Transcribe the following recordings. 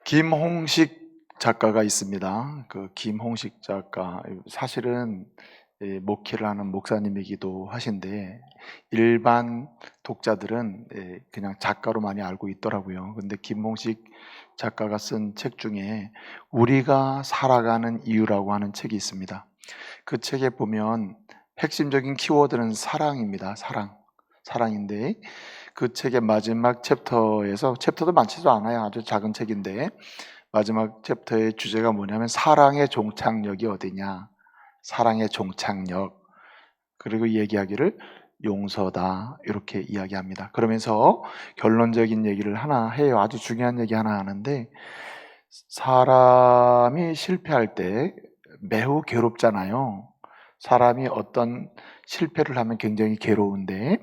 김홍식 작가가 있습니다. 그 김홍식 작가 사실은 목회를 하는 목사님이기도 하신데 일반 독자들은 그냥 작가로 많이 알고 있더라고요. 근데 김홍식 작가가 쓴 책 중에 우리가 살아가는 이유라고 하는 책이 있습니다. 그 책에 보면 핵심적인 키워드는 사랑입니다. 사랑인데 그 책의 마지막 챕터에서, 챕터도 많지도 않아요. 아주 작은 책인데 마지막 챕터의 주제가 뭐냐면 사랑의 종착역이 어디냐, 사랑의 종착역. 그리고 얘기하기를 용서다, 이렇게 이야기합니다. 그러면서 결론적인 얘기를 하나 해요. 아주 중요한 얘기 하나 하는데, 사람이 실패할 때 매우 괴롭잖아요. 사람이 어떤 실패를 하면 굉장히 괴로운데,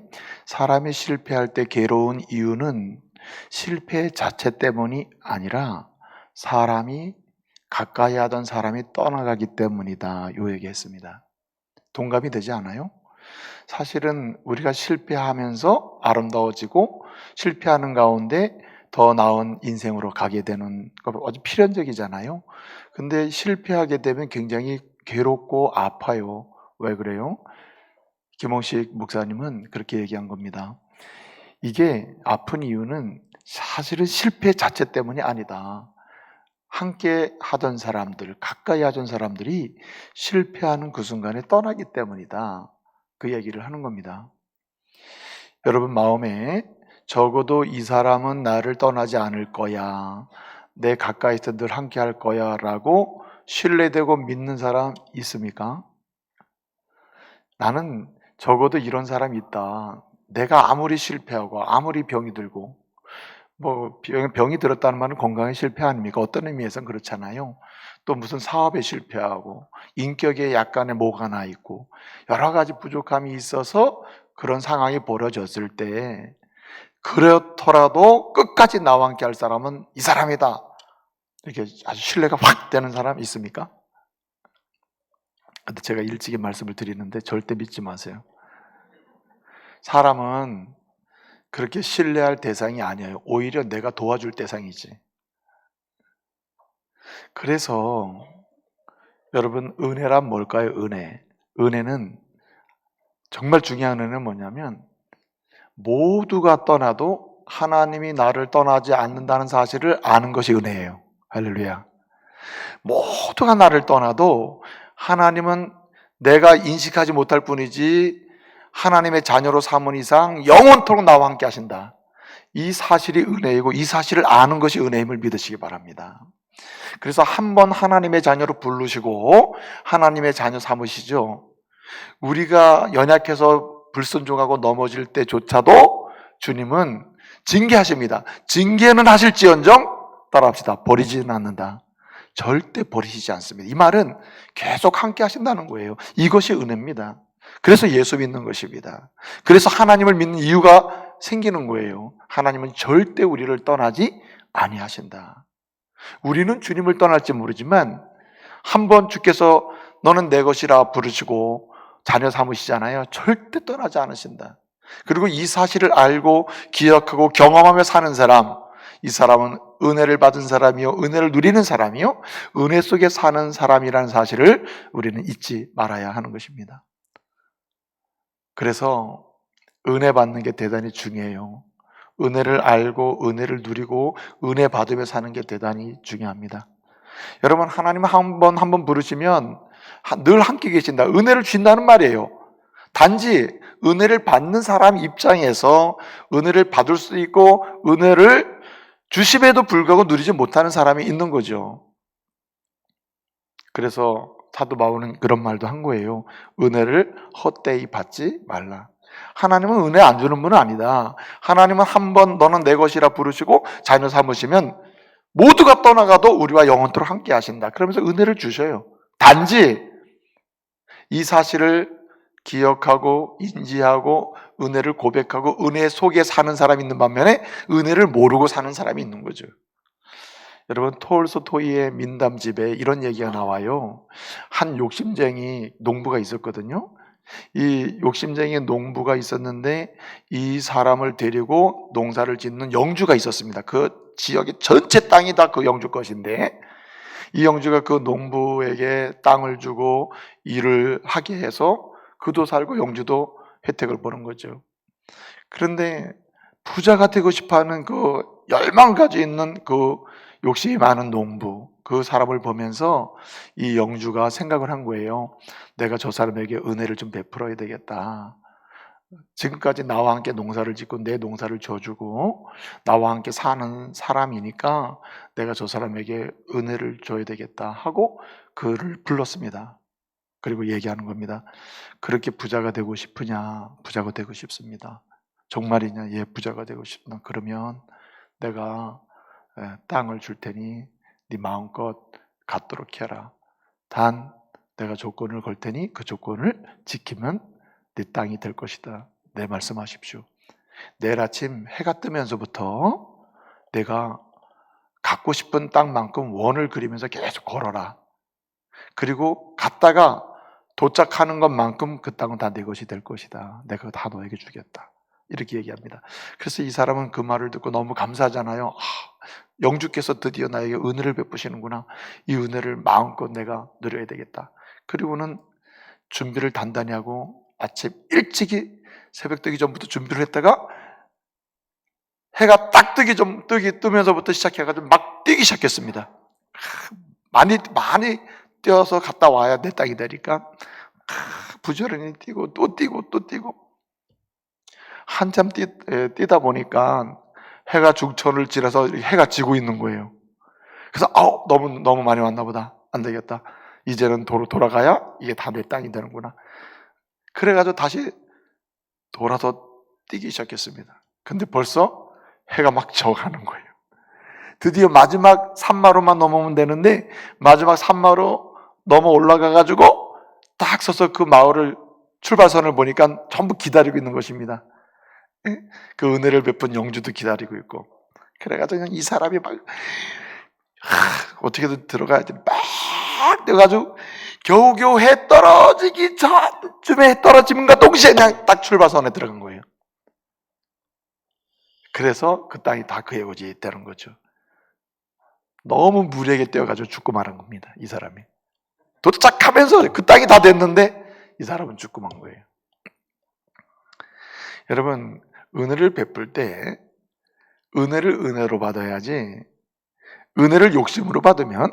사람이 실패할 때 괴로운 이유는 실패 자체 때문이 아니라 사람이, 가까이 하던 사람이 떠나가기 때문이다, 요 얘기했습니다. 동감이 되지 않아요? 사실은 우리가 실패하면서 아름다워지고 실패하는 가운데 더 나은 인생으로 가게 되는 거 아주 필연적이잖아요. 근데 실패하게 되면 굉장히 괴롭고 아파요. 왜 그래요? 김홍식 목사님은 그렇게 얘기한 겁니다. 이게 아픈 이유는 사실은 실패 자체 때문이 아니다. 함께 하던 사람들, 가까이 하던 사람들이 실패하는 그 순간에 떠나기 때문이다, 그 얘기를 하는 겁니다. 여러분 마음에 적어도 이 사람은 나를 떠나지 않을 거야, 내 가까이서 늘 함께 할 거야 라고 신뢰되고 믿는 사람 있습니까? 나는 적어도 이런 사람이 있다. 내가 아무리 실패하고 아무리 병이 들고, 병이 들었다는 말은 건강에 실패 아닙니까? 어떤 의미에서는 그렇잖아요. 또 무슨 사업에 실패하고 인격에 약간의 모가 나 있고 여러 가지 부족함이 있어서 그런 상황이 벌어졌을 때, 그렇더라도 끝까지 나와 함께 할 사람은 이 사람이다, 이렇게 아주 신뢰가 확 되는 사람 있습니까? 근데 제가 일찍이 말씀을 드리는데 절대 믿지 마세요. 사람은 그렇게 신뢰할 대상이 아니에요. 오히려 내가 도와줄 대상이지. 그래서 여러분, 은혜란 뭘까요? 은혜는, 정말 중요한 은혜는 뭐냐면 모두가 떠나도 하나님이 나를 떠나지 않는다는 사실을 아는 것이 은혜예요. 할렐루야. 모두가 나를 떠나도 하나님은 내가 인식하지 못할 뿐이지 하나님의 자녀로 삼은 이상 영원토록 나와 함께 하신다. 이 사실이 은혜이고 이 사실을 아는 것이 은혜임을 믿으시기 바랍니다. 그래서 한번 하나님의 자녀로 부르시고 하나님의 자녀 삼으시죠. 우리가 연약해서 불순종하고 넘어질 때조차도 주님은 징계하십니다. 징계는 하실지언정 따라합시다. 버리지는 않는다. 절대 버리시지 않습니다. 이 말은 계속 함께 하신다는 거예요. 이것이 은혜입니다. 그래서 예수 믿는 것입니다. 그래서 하나님을 믿는 이유가 생기는 거예요. 하나님은 절대 우리를 떠나지 아니하신다. 우리는 주님을 떠날지 모르지만 한번 주께서 너는 내 것이라 부르시고 자녀 삼으시잖아요. 절대 떠나지 않으신다. 그리고 이 사실을 알고 기억하고 경험하며 사는 사람, 이 사람은 은혜를 받은 사람이요, 은혜를 누리는 사람이요, 은혜 속에 사는 사람이라는 사실을 우리는 잊지 말아야 하는 것입니다. 그래서 은혜 받는 게 대단히 중요해요. 은혜를 알고 은혜를 누리고 은혜 받으며 사는 게 대단히 중요합니다. 여러분, 하나님 한 번 부르시면 늘 함께 계신다, 은혜를 주신다는 말이에요. 단지 은혜를 받는 사람 입장에서 은혜를 받을 수 있고 은혜를 주심에도 불구하고 누리지 못하는 사람이 있는 거죠. 그래서 사도 바울은 그런 말도 한 거예요. 은혜를 헛되이 받지 말라. 하나님은 은혜 안 주는 분은 아니다. 하나님은 한 번 너는 내 것이라 부르시고 자녀 삼으시면 모두가 떠나가도 우리와 영원토록 함께 하신다. 그러면서 은혜를 주셔요. 단지 이 사실을 기억하고 인지하고 은혜를 고백하고 은혜 속에 사는 사람이 있는 반면에 은혜를 모르고 사는 사람이 있는 거죠. 여러분, 톨스토이의 민담집에 이런 얘기가 나와요. 한 욕심쟁이 농부가 있었거든요. 이 욕심쟁이 농부가 있었는데 이 사람을 데리고 농사를 짓는 영주가 있었습니다. 그 지역의 전체 땅이 다 그 영주 것인데, 이 영주가 그 농부에게 땅을 주고 일을 하게 해서 그도 살고 영주도 혜택을 보는 거죠. 그런데 부자가 되고 싶어하는 그 열망을 가지고 있는 그 욕심이 많은 농부, 그 사람을 보면서 이 영주가 생각을 한 거예요. 내가 저 사람에게 은혜를 좀 베풀어야 되겠다. 지금까지 나와 함께 농사를 짓고 내 농사를 져주고 나와 함께 사는 사람이니까 내가 저 사람에게 은혜를 줘야 되겠다 하고 그를 불렀습니다. 그리고 얘기하는 겁니다. 그렇게 부자가 되고 싶으냐? 부자가 되고 싶습니다. 정말이냐? 예, 부자가 되고 싶나? 그러면 내가 땅을 줄 테니 네 마음껏 갖도록 해라. 단 내가 조건을 걸 테니 그 조건을 지키면 네 땅이 될 것이다. 네, 말씀하십시오. 내일 아침 해가 뜨면서부터 내가 갖고 싶은 땅만큼 원을 그리면서 계속 걸어라. 그리고 갔다가 도착하는 것만큼 그 땅은 다 내 것이 될 것이다. 내가 다 너에게 주겠다. 이렇게 얘기합니다. 그래서 이 사람은 그 말을 듣고 너무 감사하잖아요. 영주께서 드디어 나에게 은혜를 베푸시는구나. 이 은혜를 마음껏 내가 누려야 되겠다. 그리고는 준비를 단단히 하고 아침 일찍이 새벽 뜨기 전부터 준비를 했다가 해가 딱 뜨면서부터 시작해가지고 막 뛰기 시작했습니다. 많이 뛰어서 갔다 와야 내 땅이 되니까 부지런히 뛰고 또 뛰고 또 뛰고 한참 뛰다 보니까 해가 중천을 지나서 해가 지고 있는 거예요. 그래서 너무 많이 왔나 보다. 안 되겠다. 이제는 도로 돌아가야 이게 다 내 땅이 되는구나. 그래가지고 다시 돌아서 뛰기 시작했습니다. 근데 벌써 해가 막 져가는 거예요. 드디어 마지막 산마루만 넘으면 되는데 마지막 산마루 넘어 올라가가지고 딱 서서 그 마을을 출발선을 보니까 전부 기다리고 있는 것입니다. 그 은혜를 베푼 영주도 기다리고 있고, 그래가지고 그냥 이 사람이 막 어떻게든 들어가야지 막 뛰어가지고 겨우겨우 해 떨어지기 전쯤에 해 떨어짐과 동시에 그냥 딱 출발선에 들어간 거예요. 그래서 그 땅이 다 그의 것이 되는 거죠. 너무 무리하게 뛰어가지고 죽고 말한 겁니다. 이 사람이 도착하면서 그 땅이 다 됐는데 이 사람은 죽고 만 거예요. 여러분, 은혜를 베풀 때 은혜를 은혜로 받아야지 은혜를 욕심으로 받으면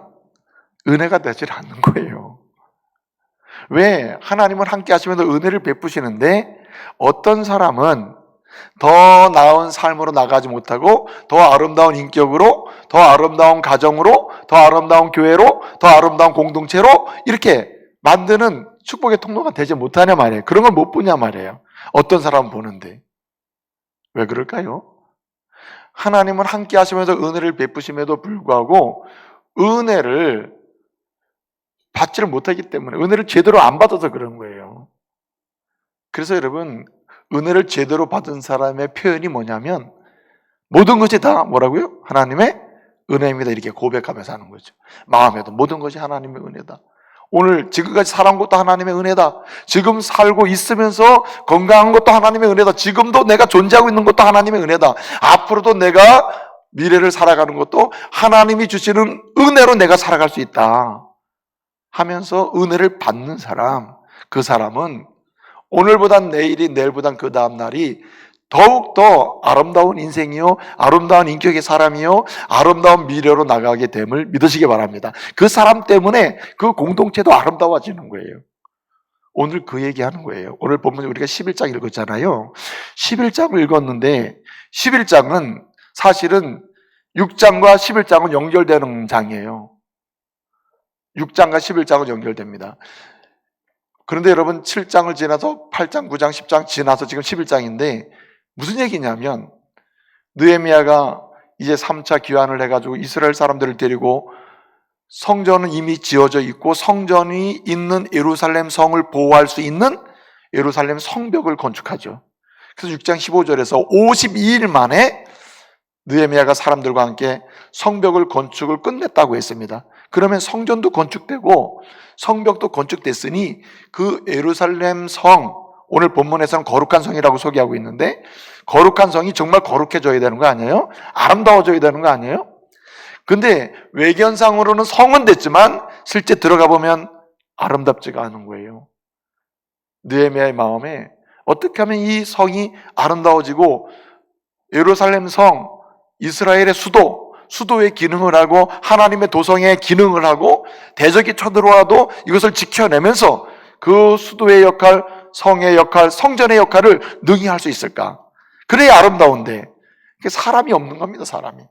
은혜가 되질 않는 거예요. 왜? 하나님은 함께 하시면서 은혜를 베푸시는데 어떤 사람은 더 나은 삶으로 나가지 못하고 더 아름다운 인격으로, 더 아름다운 가정으로, 더 아름다운 교회로, 더 아름다운 공동체로 이렇게 만드는 축복의 통로가 되지 못하냐 말이에요. 그런 걸 못 보냐 말이에요. 어떤 사람은 보는데. 왜 그럴까요? 하나님은 함께 하시면서 은혜를 베푸심에도 불구하고 은혜를 받지를 못하기 때문에, 은혜를 제대로 안 받아서 그런 거예요. 그래서 여러분, 은혜를 제대로 받은 사람의 표현이 뭐냐면 모든 것이 다 뭐라고요? 하나님의 은혜입니다. 이렇게 고백하면서 하는 거죠. 마음에도 모든 것이 하나님의 은혜다. 오늘 지금까지 살아온 것도 하나님의 은혜다. 지금 살고 있으면서 건강한 것도 하나님의 은혜다. 지금도 내가 존재하고 있는 것도 하나님의 은혜다. 앞으로도 내가 미래를 살아가는 것도 하나님이 주시는 은혜로 내가 살아갈 수 있다 하면서 은혜를 받는 사람, 그 사람은 오늘보단 내일이, 내일보단 그 다음 날이 더욱더 아름다운 인생이요, 아름다운 인격의 사람이요, 아름다운 미래로 나가게 됨을 믿으시기 바랍니다. 그 사람 때문에 그 공동체도 아름다워지는 거예요. 오늘 그 얘기하는 거예요. 오늘 보면 우리가 11장 읽었잖아요. 11장을 읽었는데 11장은 사실은 6장과 11장은 연결되는 장이에요. 6장과 11장은 연결됩니다. 그런데 여러분 7장을 지나서 8장, 9장, 10장 지나서 지금 11장인데 무슨 얘기냐면 느헤미야가 이제 3차 귀환을 해가지고 이스라엘 사람들을 데리고 성전은 이미 지어져 있고 성전이 있는 예루살렘 성을 보호할 수 있는 예루살렘 성벽을 건축하죠. 그래서 6장 15절에서 52일 만에 느헤미야가 사람들과 함께 성벽을 건축을 끝냈다고 했습니다. 그러면 성전도 건축되고 성벽도 건축됐으니 그 예루살렘 성 오늘 본문에서는 거룩한 성이라고 소개하고 있는데, 거룩한 성이 정말 거룩해져야 되는 거 아니에요? 아름다워져야 되는 거 아니에요? 근데 외견상으로는 성은 됐지만 실제 들어가 보면 아름답지가 않은 거예요. 느헤미야의 마음에 어떻게 하면 이 성이 아름다워지고 예루살렘 성, 이스라엘의 수도의 기능을 하고 하나님의 도성의 기능을 하고 대적이 쳐들어와도 이것을 지켜내면서 그 수도의 역할, 성의 역할, 성전의 역할을 능히 할 수 있을까? 그래야 아름다운데 사람이 없는 겁니다. 사람이.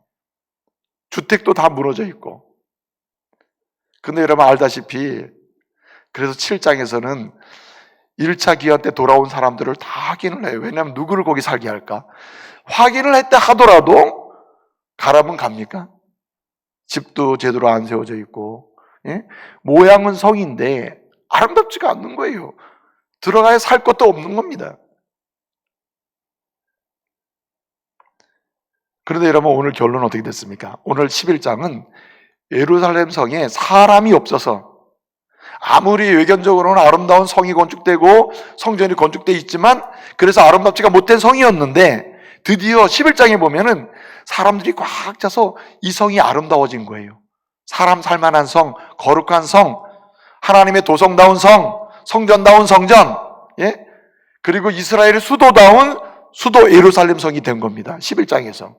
주택도 다 무너져 있고. 근데 여러분 알다시피 그래서 7장에서는 1차 기한 때 돌아온 사람들을 다 확인을 해요. 왜냐하면 누구를 거기 살게 할까? 확인을 했다 하더라도 가라면 갑니까? 집도 제대로 안 세워져 있고, 예? 모양은 성인데 아름답지가 않는 거예요. 들어가야 살 것도 없는 겁니다. 그런데 여러분 오늘 결론은 어떻게 됐습니까? 오늘 11장은 예루살렘 성에 사람이 없어서 아무리 외견적으로는 아름다운 성이 건축되고 성전이 건축되어 있지만 그래서 아름답지가 못된 성이었는데 드디어 11장에 보면은 사람들이 꽉 차서 이 성이 아름다워진 거예요. 사람 살만한 성, 거룩한 성, 하나님의 도성다운 성, 성전다운 성전, 예? 그리고 이스라엘의 수도다운 수도 예루살렘 성이 된 겁니다. 11장에서.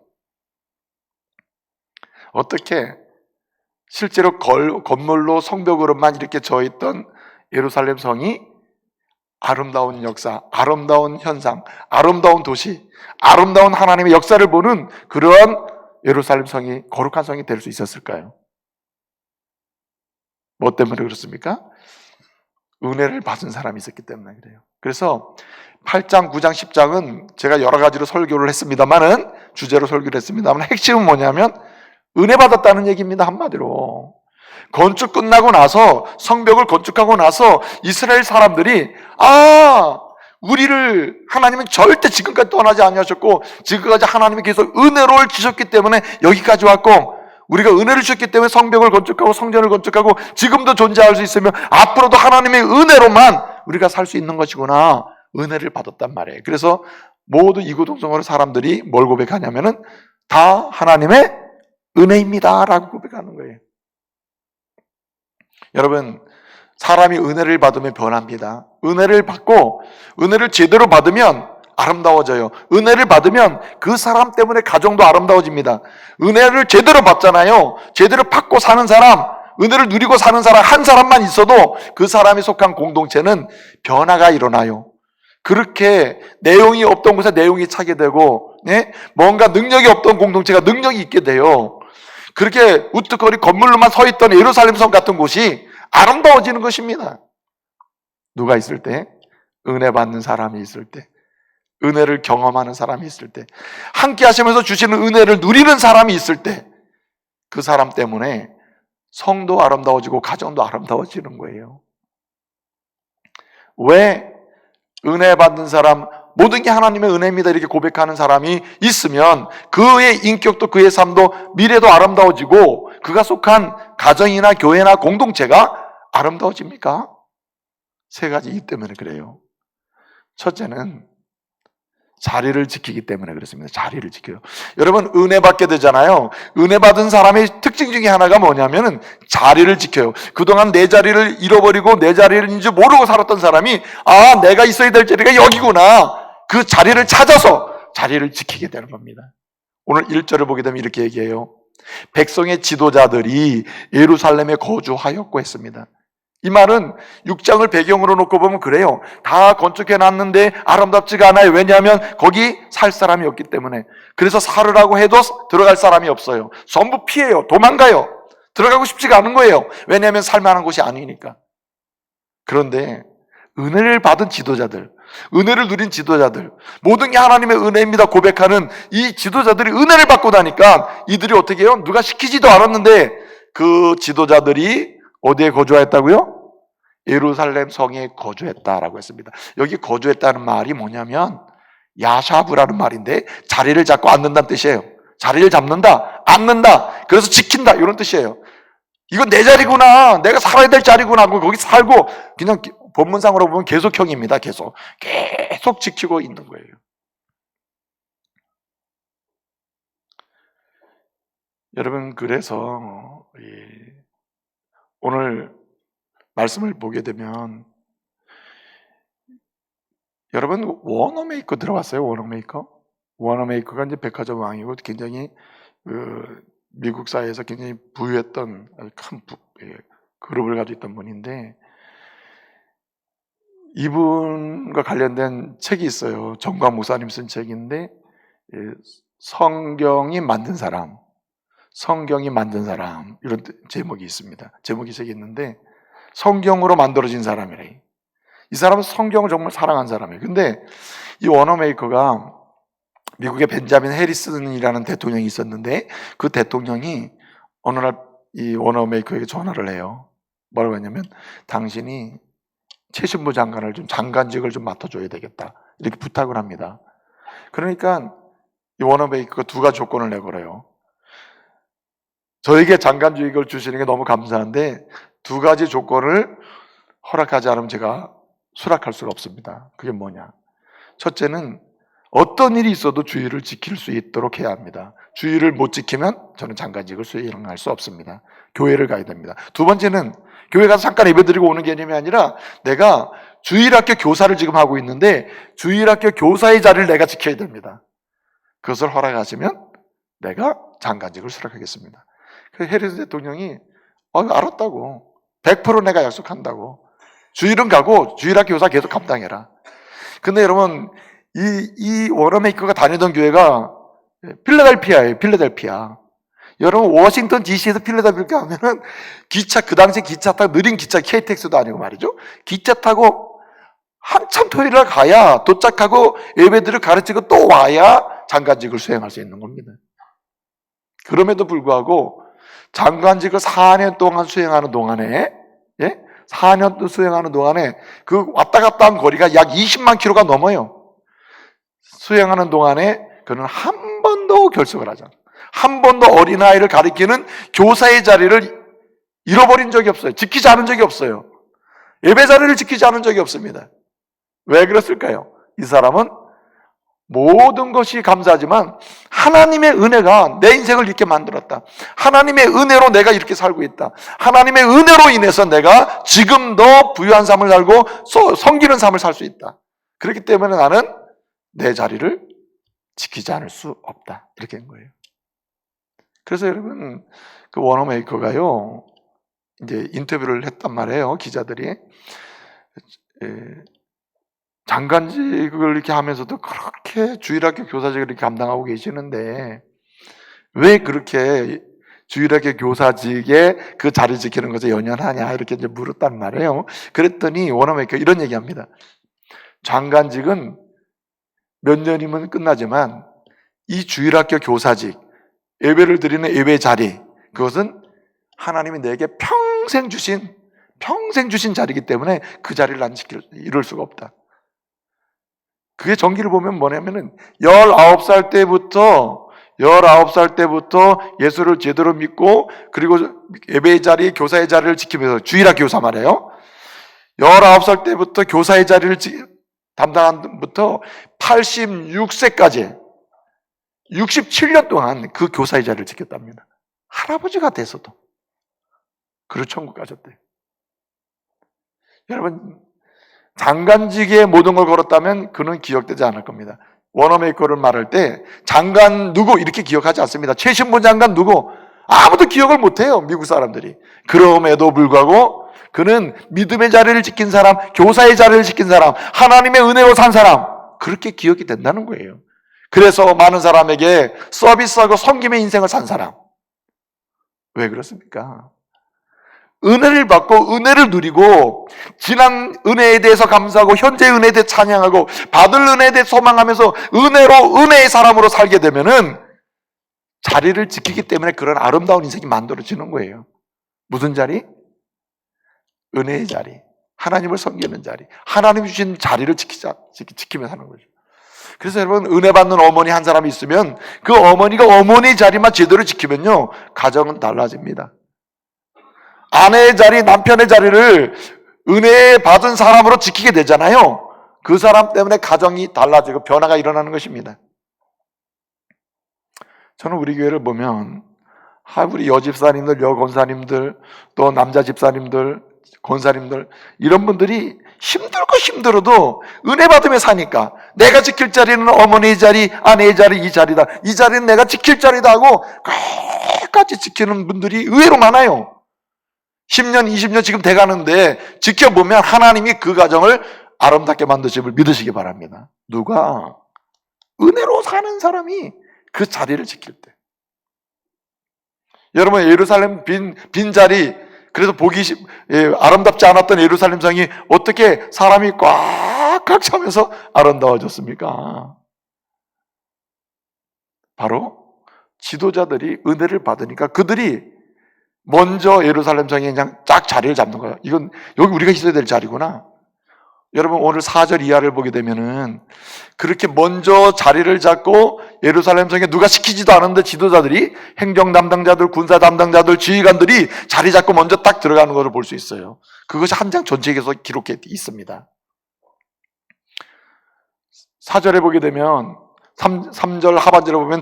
어떻게 실제로 건물로 성벽으로만 이렇게 저있던 예루살렘 성이 아름다운 역사, 아름다운 현상, 아름다운 도시, 아름다운 하나님의 역사를 보는 그러한 예루살렘 성이 거룩한 성이 될 수 있었을까요? 뭐 때문에 그렇습니까? 은혜를 받은 사람이 있었기 때문에 그래요. 그래서 8장, 9장, 10장은 제가 여러 가지로 설교를 했습니다만은 주제로 설교를 했습니다만 핵심은 뭐냐면 은혜 받았다는 얘기입니다. 한마디로 건축 끝나고 나서 성벽을 건축하고 나서 이스라엘 사람들이 우리를 하나님은 절대 지금까지 떠나지 아니하셨고 지금까지 하나님이 계속 은혜를 주셨기 때문에 여기까지 왔고 우리가 은혜를 주셨기 때문에 성벽을 건축하고 성전을 건축하고 지금도 존재할 수 있으며 앞으로도 하나님의 은혜로만 우리가 살 수 있는 것이구나. 은혜를 받았단 말이에요. 그래서 모두 이구동성으로 사람들이 뭘 고백하냐면은 다 하나님의 은혜입니다 라고 고백하는 거예요. 여러분 사람이 은혜를 받으면 변합니다. 은혜를 받고 은혜를 제대로 받으면 아름다워져요. 은혜를 받으면 그 사람 때문에 가정도 아름다워집니다. 은혜를 제대로 받잖아요. 제대로 받고 사는 사람, 은혜를 누리고 사는 사람 한 사람만 있어도 그 사람이 속한 공동체는 변화가 일어나요. 그렇게 내용이 없던 곳에 내용이 차게 되고, 뭔가 능력이 없던 공동체가 능력이 있게 돼요. 그렇게 우뚝거리 건물로만 서 있던 예루살렘 성 같은 곳이 아름다워지는 것입니다. 누가 있을 때? 은혜 받는 사람이 있을 때, 은혜를 경험하는 사람이 있을 때, 함께 하시면서 주시는 은혜를 누리는 사람이 있을 때, 그 사람 때문에 성도 아름다워지고 가정도 아름다워지는 거예요. 왜 은혜 받는 사람, 모든 게 하나님의 은혜입니다 이렇게 고백하는 사람이 있으면 그의 인격도 그의 삶도 미래도 아름다워지고 그가 속한 가정이나 교회나 공동체가 아름다워집니까? 세 가지 이유 때문에 그래요. 첫째는 자리를 지키기 때문에 그렇습니다. 자리를 지켜요. 여러분 은혜 받게 되잖아요. 은혜 받은 사람의 특징 중에 하나가 뭐냐면은 자리를 지켜요. 그동안 내 자리를 잃어버리고 내 자리인지 모르고 살았던 사람이 내가 있어야 될 자리가 여기구나. 그 자리를 찾아서 자리를 지키게 되는 겁니다. 오늘 1절을 보게 되면 이렇게 얘기해요. 백성의 지도자들이 예루살렘에 거주하였고 했습니다. 이 말은 6장을 배경으로 놓고 보면 그래요. 다 건축해 놨는데 아름답지가 않아요. 왜냐하면 거기 살 사람이 없기 때문에. 그래서 살으라고 해도 들어갈 사람이 없어요. 전부 피해요. 도망가요. 들어가고 싶지가 않은 거예요. 왜냐하면 살만한 곳이 아니니까. 그런데 은혜를 받은 지도자들, 은혜를 누린 지도자들, 모든 게 하나님의 은혜입니다 고백하는 이 지도자들이 은혜를 받고 나니까 이들이 어떻게 해요? 누가 시키지도 않았는데 그 지도자들이 어디에 거주했다고요? 예루살렘 성에 거주했다라고 했습니다. 여기 거주했다는 말이 뭐냐면 야샤브라는 말인데 자리를 잡고 앉는다는 뜻이에요. 자리를 잡는다, 앉는다, 그래서 지킨다 이런 뜻이에요. 이건 내 자리구나, 내가 살아야 될 자리구나 하고 거기 살고 그냥 본문상으로 보면 계속형입니다. 계속 지키고 있는 거예요. 여러분, 그래서 오늘 말씀을 보게 되면, 여러분 워너메이커 들어봤어요? 워너메이커? 워너메이커가 이제 백화점 왕이고 굉장히 미국 사회에서 굉장히 부유했던 큰 그룹을 가지고 있던 분인데, 이분과 관련된 책이 있어요. 정광 목사님 쓴 책인데, 성경이 만든 사람, 이런 제목이 있습니다. 제목이 책이 있는데, 성경으로 만들어진 사람이래. 이 사람은 성경을 정말 사랑한 사람이에요. 근데 이 워너메이커가 미국의 벤자민 해리슨이라는 대통령이 있었는데, 그 대통령이 어느 날 이 워너메이커에게 전화를 해요. 뭐라고 했냐면, 당신이 최신부 장관을 장관직을 좀 맡아줘야 되겠다, 이렇게 부탁을 합니다. 그러니까 이 워너메이커가 두 가지 조건을 내걸어요. 저에게 장관직을 주시는 게 너무 감사한데 두 가지 조건을 허락하지 않으면 제가 수락할 수가 없습니다. 그게 뭐냐? 첫째는 어떤 일이 있어도 주의를 지킬 수 있도록 해야 합니다. 주의를 못 지키면 저는 장관직을 수행할 수 없습니다. 교회를 가야 됩니다. 두 번째는 교회 가서 잠깐 예배드리고 오는 개념이 아니라, 내가 주일학교 교사를 지금 하고 있는데 주일학교 교사의 자리를 내가 지켜야 됩니다. 그것을 허락하시면 내가 장관직을 수락하겠습니다. 그래서 해리슨 대통령이 알았다고, 100% 내가 약속한다고, 주일은 가고 주일학교 교사 계속 감당해라. 근데 여러분, 이 워너메이커가 다니던 교회가 필라델피아예요. 필라델피아. 여러분, 워싱턴 DC에서 필라델피아 가면은 기차, 그 당시 기차 타고, 느린 기차, KTX도 아니고 말이죠, 기차 타고 한참 토요일날 가야 도착하고 예배들을 가르치고 또 와야 장관직을 수행할 수 있는 겁니다. 그럼에도 불구하고 장관직을 4년 동안 수행하는 동안에, 4년 수행하는 동안에 그 왔다 갔다 한 거리가 약 20만 킬로가 넘어요. 수행하는 동안에 그는 한 번도 결석을 하지 않아요. 한 번도 어린아이를 가르치는 교사의 자리를 잃어버린 적이 없어요. 지키지 않은 적이 없어요. 예배 자리를 지키지 않은 적이 없습니다. 왜 그랬을까요? 이 사람은 모든 것이 감사하지만 하나님의 은혜가 내 인생을 이렇게 만들었다. 하나님의 은혜로 내가 이렇게 살고 있다. 하나님의 은혜로 인해서 내가 지금도 부유한 삶을 살고 섬기는 삶을 살 수 있다. 그렇기 때문에 나는 내 자리를 지키지 않을 수 없다, 이렇게 한 거예요. 그래서 여러분, 그 워너메이커가요, 이제 인터뷰를 했단 말이에요. 기자들이 장관직을 이렇게 하면서도 그렇게 주일학교 교사직을 이렇게 감당하고 계시는데 왜 그렇게 주일학교 교사직에 그 자리 지키는 것에 연연하냐, 이렇게 이제 물었단 말이에요. 그랬더니 워너메이커 이런 얘기합니다. 장관직은 몇 년이면 끝나지만 이 주일학교 교사직, 예배를 드리는 예배 자리, 그것은 하나님이 내게 평생 주신 자리이기 때문에 그 자리를 난 이룰 수가 없다. 그게 전기를 보면 뭐냐면은 19살 때부터 예수를 제대로 믿고, 그리고 예배의 자리, 교사의 자리를 지키면서, 주일학교 교사 말이에요. 19살 때부터 교사의 자리를 담당한 부터 86세까지 67년 동안 그 교사의 자리를 지켰답니다. 할아버지가 돼서도. 그리고 천국 가셨대요. 여러분, 장관직에 모든 걸 걸었다면 그는 기억되지 않을 겁니다. 워너메이커를 말할 때 장관 누구 이렇게 기억하지 않습니다. 최신부 장관 누구 아무도 기억을 못해요, 미국 사람들이. 그럼에도 불구하고 그는 믿음의 자리를 지킨 사람, 교사의 자리를 지킨 사람, 하나님의 은혜로 산 사람, 그렇게 기억이 된다는 거예요. 그래서 많은 사람에게 서비스하고 섬김의 인생을 산 사람. 왜 그렇습니까? 은혜를 받고 은혜를 누리고 지난 은혜에 대해서 감사하고 현재 은혜에 대해 찬양하고 받을 은혜에 대해 소망하면서 은혜로 은혜의 사람으로 살게 되면은 자리를 지키기 때문에 그런 아름다운 인생이 만들어지는 거예요. 무슨 자리? 은혜의 자리, 하나님을 섬기는 자리, 하나님이 주신 자리를 지키며 사는 거죠. 그래서 여러분, 은혜 받는 어머니 한 사람이 있으면 그 어머니가 어머니의 자리만 제대로 지키면요, 가정은 달라집니다. 아내의 자리, 남편의 자리를 은혜 받은 사람으로 지키게 되잖아요. 그 사람 때문에 가정이 달라지고 변화가 일어나는 것입니다. 저는 우리 교회를 보면 우리 여집사님들, 여권사님들, 또 남자 집사님들, 권사님들, 이런 분들이 힘들고 힘들어도 은혜 받으며 사니까 내가 지킬 자리는 어머니의 자리, 아내의 자리, 이 자리다. 이 자리는 내가 지킬 자리다 하고 끝까지 지키는 분들이 의외로 많아요. 10년, 20년 지금 돼가는데 지켜보면 하나님이 그 가정을 아름답게 만드심을 믿으시기 바랍니다. 누가? 은혜로 사는 사람이 그 자리를 지킬 때. 여러분, 예루살렘 빈 자리, 그래서 아름답지 않았던 예루살렘 성이 어떻게 사람이 꽉꽉 차면서 아름다워졌습니까? 바로 지도자들이 은혜를 받으니까 그들이 먼저 예루살렘 성에 그냥 쫙 자리를 잡는 거예요. 이건 여기 우리가 있어야 될 자리구나. 여러분, 오늘 4절 이하를 보게 되면은 그렇게 먼저 자리를 잡고 예루살렘 성에 누가 시키지도 않은데 지도자들이, 행정 담당자들, 군사 담당자들, 지휘관들이 자리 잡고 먼저 딱 들어가는 것을 볼 수 있어요. 그것이 한 장 전체에서 기록해 있습니다. 4절에 보게 되면 3절 하반절에 보면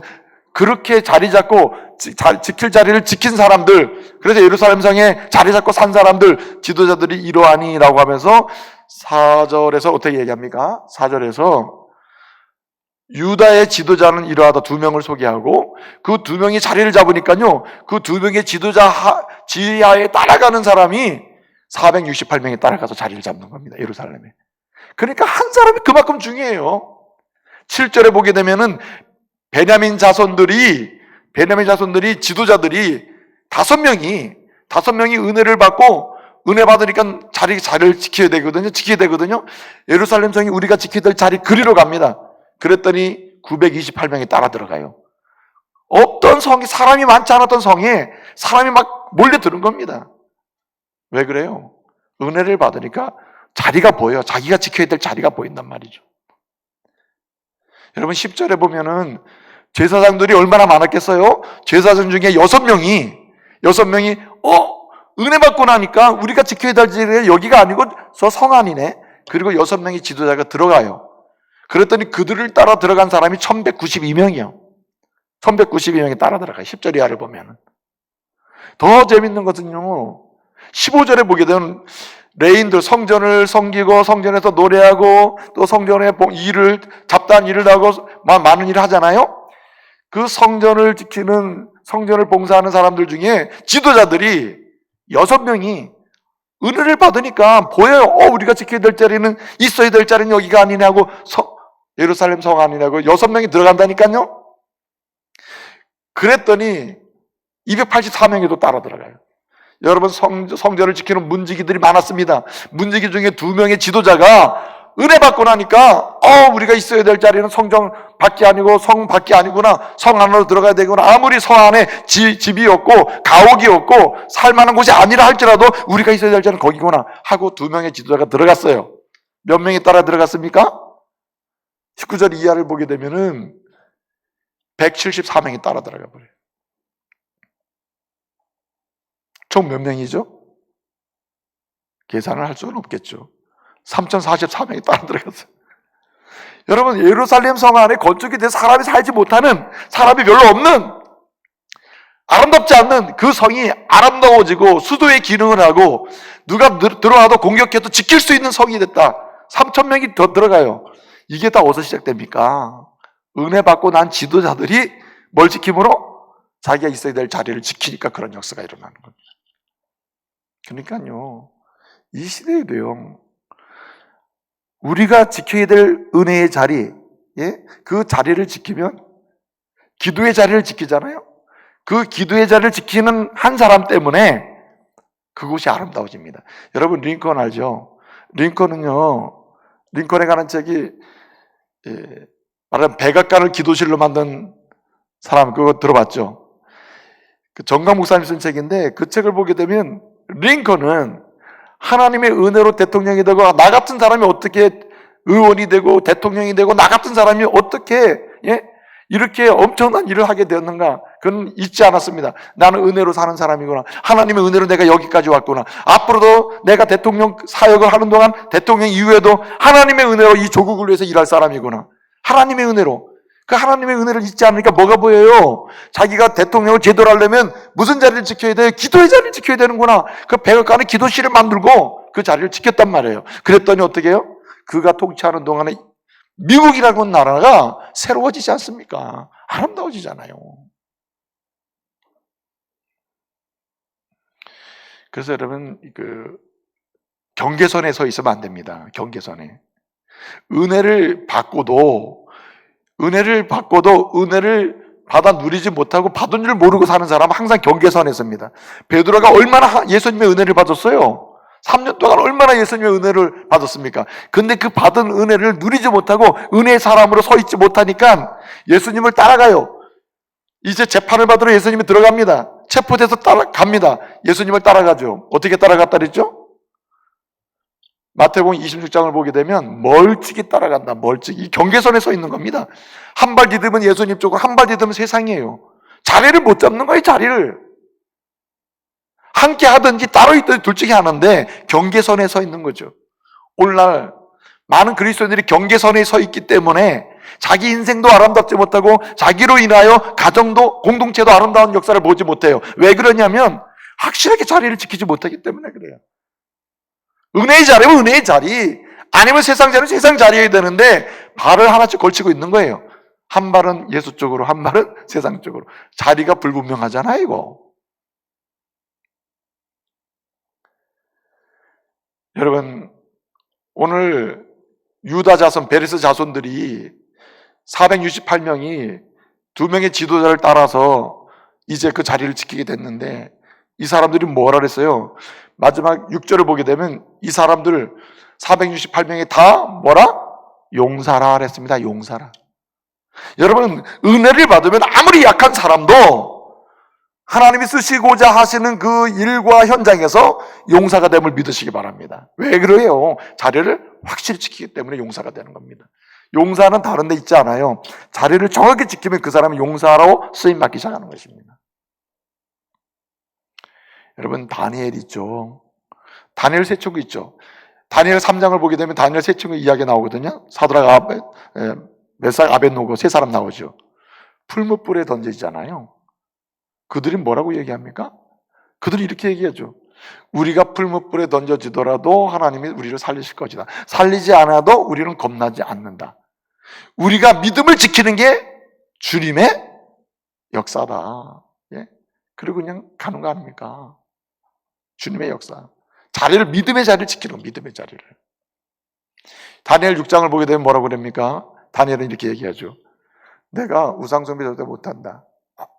그렇게 자리 잡고 지킬 자리를 지킨 사람들, 그래서 예루살렘 성에 자리 잡고 산 사람들, 지도자들이 이러하니라고 하면서 4절에서 어떻게 얘기합니까? 4절에서 유다의 지도자는 이러하다 2명을 소개하고 그 2명이 자리를 잡으니까요, 그 2명의 지도자 지하에 따라가는 사람이 468명이 따라가서 자리를 잡는 겁니다. 예루살렘에. 그러니까 한 사람이 그만큼 중요해요. 7절에 보게 되면은 베냐민 자손들이 지도자들이 5명이 은혜를 받고 은혜 받으니까 자리를 지켜야 되거든요. 예루살렘 성이 우리가 지켜야 될 자리 그리로 갑니다. 그랬더니 928명이 따라 들어가요. 없던 성이, 사람이 많지 않았던 성에 사람이 막 몰려드는 겁니다. 왜 그래요? 은혜를 받으니까 자리가 보여요. 자기가 지켜야 될 자리가 보인단 말이죠. 여러분, 10절에 보면은 제사장들이 얼마나 많았겠어요? 제사장 중에 6명이 은혜 받고 나니까 우리가 지켜야 될 자리가 여기가 아니고 저 성 안이네. 그리고 6명의 지도자가 들어가요. 그랬더니 그들을 따라 들어간 사람이 1192명이요. 1192명이 따라 들어가요. 10절 이하를 보면. 더 재밌는 것은요, 15절에 보게 되면 레인들, 성전을 섬기고 성전에서 노래하고 또 성전에 잡다한 일을 하고 많은 일을 하잖아요. 그 성전을 지키는, 성전을 봉사하는 사람들 중에 지도자들이 6명이 은혜를 받으니까 보여요. 우리가 지켜야 될 자리는, 있어야 될 자리는 여기가 아니네 하고 예루살렘 성 아니냐고 6명이 들어간다니까요. 그랬더니 284명이 또 따라 들어가요. 여러분, 성전을 지키는 문지기들이 많았습니다. 문지기 중에 2명의 지도자가 은혜 받고 나니까 우리가 있어야 될 자리는 성전 밖이 아니고 성 밖이 아니구나, 성 안으로 들어가야 되구나, 아무리 성 안에 집이 없고 가옥이 없고 살만한 곳이 아니라 할지라도 우리가 있어야 될 자리는 거기구나 하고 2명의 지도자가 들어갔어요. 몇 명이 따라 들어갔습니까? 19절 이하를 보게 되면은 174명이 따라 들어가 버려요. 총 몇 명이죠? 계산을 할 수는 없겠죠. 3044명이 따라 들어갔어요. 여러분, 예루살렘 성 안에 건축이 돼서 사람이 살지 못하는, 사람이 별로 없는, 아름답지 않는 그 성이 아름다워지고 수도의 기능을 하고 누가 들어와도 공격해도 지킬 수 있는 성이 됐다. 3,000명이 더 들어가요. 이게 다 어디서 시작됩니까? 은혜 받고 난 지도자들이 뭘 지킴으로? 자기가 있어야 될 자리를 지키니까 그런 역사가 일어나는 겁니다. 그러니까요, 이 시대에도요, 우리가 지켜야 될 은혜의 자리, 그 자리를 지키면 기도의 자리를 지키잖아요. 그 기도의 자리를 지키는 한 사람 때문에 그곳이 아름다워집니다. 여러분, 링컨 알죠? 링컨은요, 링컨에 관한 책이 말하면 백악관을 기도실로 만든 사람, 그거 들어봤죠? 그 정강 목사님 쓴 책인데, 그 책을 보게 되면 링컨은 하나님의 은혜로 대통령이 되고, 나 같은 사람이 어떻게 의원이 되고 대통령이 되고 나 같은 사람이 어떻게 이렇게 엄청난 일을 하게 되었는가, 그는 잊지 않았습니다. 나는 은혜로 사는 사람이구나. 하나님의 은혜로 내가 여기까지 왔구나. 앞으로도 내가 대통령 사역을 하는 동안 대통령 이후에도 하나님의 은혜로 이 조국을 위해서 일할 사람이구나. 하나님의 은혜로. 그 하나님의 은혜를 잊지 않으니까 뭐가 보여요? 자기가 대통령을 제대로 하려면 무슨 자리를 지켜야 돼요? 기도의 자리를 지켜야 되는구나. 그 백악관에 기도실을 만들고 그 자리를 지켰단 말이에요. 그랬더니 어떻게 해요? 그가 통치하는 동안에 미국이라는 나라가 새로워지지 않습니까? 아름다워지잖아요. 그래서 여러분, 경계선에 서 있으면 안 됩니다. 경계선에. 은혜를 받고도 은혜를 받아 누리지 못하고 받은 줄 모르고 사는 사람은 항상 경계선에 섭니다. 베드로가 얼마나 예수님의 은혜를 받았어요? 3년 동안 얼마나 예수님의 은혜를 받았습니까? 근데 그 받은 은혜를 누리지 못하고 은혜의 사람으로 서 있지 못하니까 예수님을 따라가요. 이제 재판을 받으러 예수님이 들어갑니다. 체포돼서 따라갑니다. 예수님을 따라가죠. 어떻게 따라갔다 그랬죠? 마태복음 26장을 보게 되면 멀찍이 따라간다. 멀찍이. 경계선에 서 있는 겁니다. 한 발 디디면 예수님 쪽으로, 한 발 디디면 세상이에요. 자리를 못 잡는 거예요. 자리를. 함께 하든지 따로 있든지 둘 중에 하나인데 경계선에 서 있는 거죠. 오늘날 많은 그리스도인들이 경계선에 서 있기 때문에 자기 인생도 아름답지 못하고 자기로 인하여 가정도 공동체도 아름다운 역사를 보지 못해요. 왜 그러냐면 확실하게 자리를 지키지 못하기 때문에 그래요. 은혜의 자리면 은혜의 자리, 아니면 세상 자리는 세상 자리여야 되는데 발을 하나씩 걸치고 있는 거예요. 한 발은 예수 쪽으로, 한 발은 세상 쪽으로. 자리가 불분명하잖아요, 이거. 여러분, 오늘 유다 자손, 베레스 자손들이 468명이 2명의 지도자를 따라서 이제 그 자리를 지키게 됐는데 이 사람들이 뭐라 그랬어요? 마지막 6절을 보게 되면 이 사람들 468명이 다 뭐라? 용사라 그랬습니다. 용사라. 여러분, 은혜를 받으면 아무리 약한 사람도 하나님이 쓰시고자 하시는 그 일과 현장에서 용사가 됨을 믿으시기 바랍니다. 왜 그래요? 자리를 확실히 지키기 때문에 용사가 되는 겁니다. 용사는 다른 데 있지 않아요. 자리를 정확히 지키면 그 사람이 용사로 쓰임받기 시작하는 것입니다. 여러분, 다니엘 있죠. 다니엘 세 친구 있죠. 다니엘 3장을 보게 되면 다니엘 세 친구 이야기 나오거든요. 사드락, 메삭, 아벳노고 세 사람 나오죠. 풀무불에 던지잖아요. 그들이 뭐라고 얘기합니까? 그들이 이렇게 얘기하죠. 우리가 풀무불에 던져지더라도 하나님이 우리를 살리실 것이다. 살리지 않아도 우리는 겁나지 않는다. 우리가 믿음을 지키는 게 주님의 역사다. 예? 그리고 그냥 가는 거 아닙니까? 주님의 역사. 자리를, 믿음의 자리를 지키는 거, 믿음의 자리를. 다니엘 6장을 보게 되면 뭐라고 그럽니까? 다니엘은 이렇게 얘기하죠. 내가 우상숭배 절대 못한다.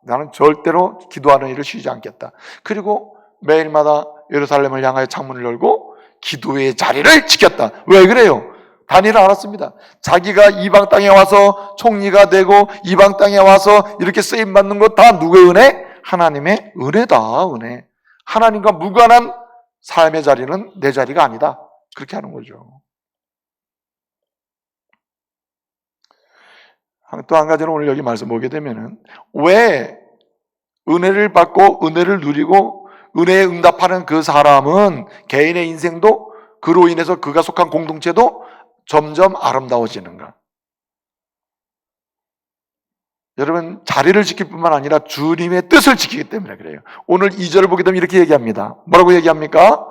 나는 절대로 기도하는 일을 쉬지 않겠다. 그리고 매일마다 예루살렘을 향하여 창문을 열고 기도의 자리를 지켰다. 왜 그래요? 다니엘은 알았습니다. 자기가 이방 땅에 와서 총리가 되고 이방 땅에 와서 이렇게 쓰임받는 것 다 누구의 은혜? 하나님의 은혜다. 은혜. 하나님과 무관한 삶의 자리는 내 자리가 아니다. 그렇게 하는 거죠. 또 한 가지는 오늘 여기 말씀 보게 되면은 왜 은혜를 받고 은혜를 누리고 은혜에 응답하는 그 사람은 개인의 인생도 그로 인해서 그가 속한 공동체도 점점 아름다워지는가? 여러분, 자리를 지킬 뿐만 아니라 주님의 뜻을 지키기 때문에 그래요. 오늘 2절을 보게 되면 이렇게 얘기합니다. 뭐라고 얘기합니까?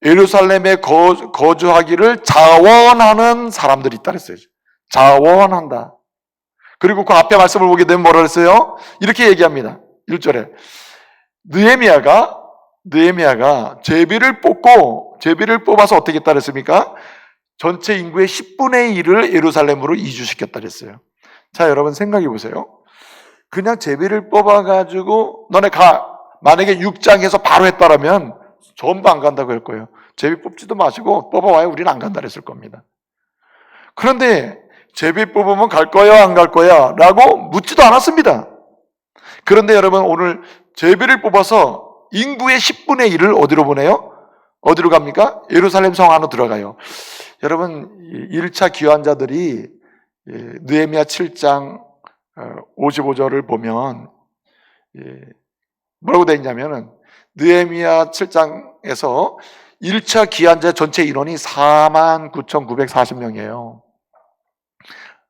예루살렘에 거주하기를 자원하는 사람들이 있다 그랬어요. 자원한다. 그리고 그 앞에 말씀을 보게 되면 뭐라 그랬어요? 이렇게 얘기합니다. 1절에 느헤미야가 제비를 뽑아서 어떻게 했다 그랬습니까? 전체 인구의 10분의 1을 예루살렘으로 이주시켰다 그랬어요. 자, 여러분 생각해 보세요. 그냥 제비를 뽑아가지고 너네 가. 만약에 6장에서 바로 했다라면 전부 안 간다고 할 거예요. 제비 뽑지도 마시고 뽑아와야 우리는 안 간다 그랬을 겁니다. 그런데 제비 뽑으면 갈 거야 안 갈 거야 라고 묻지도 않았습니다. 그런데 여러분, 오늘 제비를 뽑아서 인구의 10분의 1을 어디로 보내요? 어디로 갑니까? 예루살렘 성 안으로 들어가요. 여러분, 1차 귀환자들이 느헤미야 7장 55절을 보면 뭐라고 되어 있냐면은 느헤미야 7장에서 1차 기한제 전체 인원이 49,940명이에요.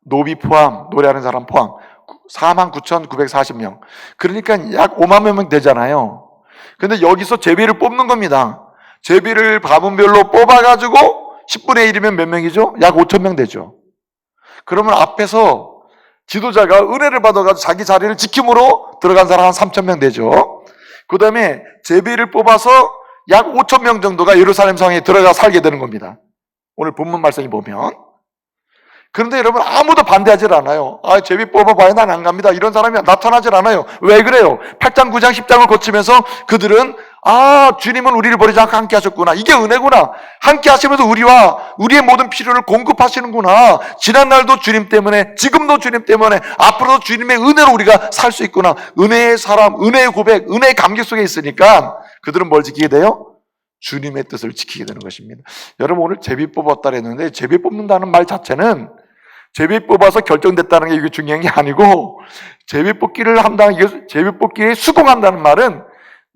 노비 포함, 노래하는 사람 포함 49,940명. 그러니까 약 5만 명 되잖아요. 근데 여기서 제비를 뽑는 겁니다. 제비를 가문별로 뽑아가지고 10분의 1이면 몇 명이죠? 약 5,000명 되죠. 그러면 앞에서 지도자가 은혜를 받아가지고 자기 자리를 지킴으로 들어간 사람 한 3,000명 되죠. 그 다음에 제비를 뽑아서 약 5,000명 정도가 예루살렘 성에 들어가 살게 되는 겁니다. 오늘 본문 말씀을 보면. 그런데 여러분 아무도 반대하지 않아요. 제비 뽑아봐야 난 안 갑니다. 이런 사람이 나타나질 않아요. 왜 그래요? 8장, 9장, 10장을 거치면서 그들은 주님은 우리를 버리지 않고 함께 하셨구나. 이게 은혜구나. 함께 하시면서 우리의 모든 필요를 공급하시는구나. 지난날도 주님 때문에, 지금도 주님 때문에, 앞으로도 주님의 은혜로 우리가 살 수 있구나. 은혜의 사람, 은혜의 고백, 은혜의 감격 속에 있으니까 그들은 뭘 지키게 돼요? 주님의 뜻을 지키게 되는 것입니다. 여러분 오늘 제비 뽑았다 그랬는데 제비 뽑는다는 말 자체는 제비 뽑아서 결정됐다는 게 이게 중요한 게 아니고 제비 뽑기를 한다는 게 제비 뽑기에 수긍한다는 말은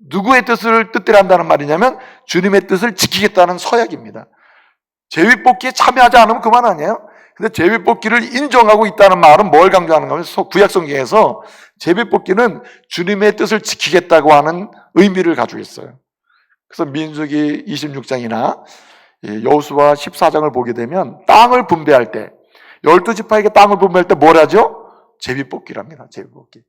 누구의 뜻대로 한다는 말이냐면 주님의 뜻을 지키겠다는 서약입니다. 제비 뽑기에 참여하지 않으면 그만 아니에요? 근데 제비 뽑기를 인정하고 있다는 말은 뭘 강조하는 거냐면 구약 성경에서 제비 뽑기는 주님의 뜻을 지키겠다고 하는 의미를 가지고 있어요. 그래서 민수기 26장이나 여호수아 14장을 보게 되면 땅을 분배할 때 12지파에게 땅을 분배할 때 뭘 하죠? 제비뽑기랍니다. 제비뽑기.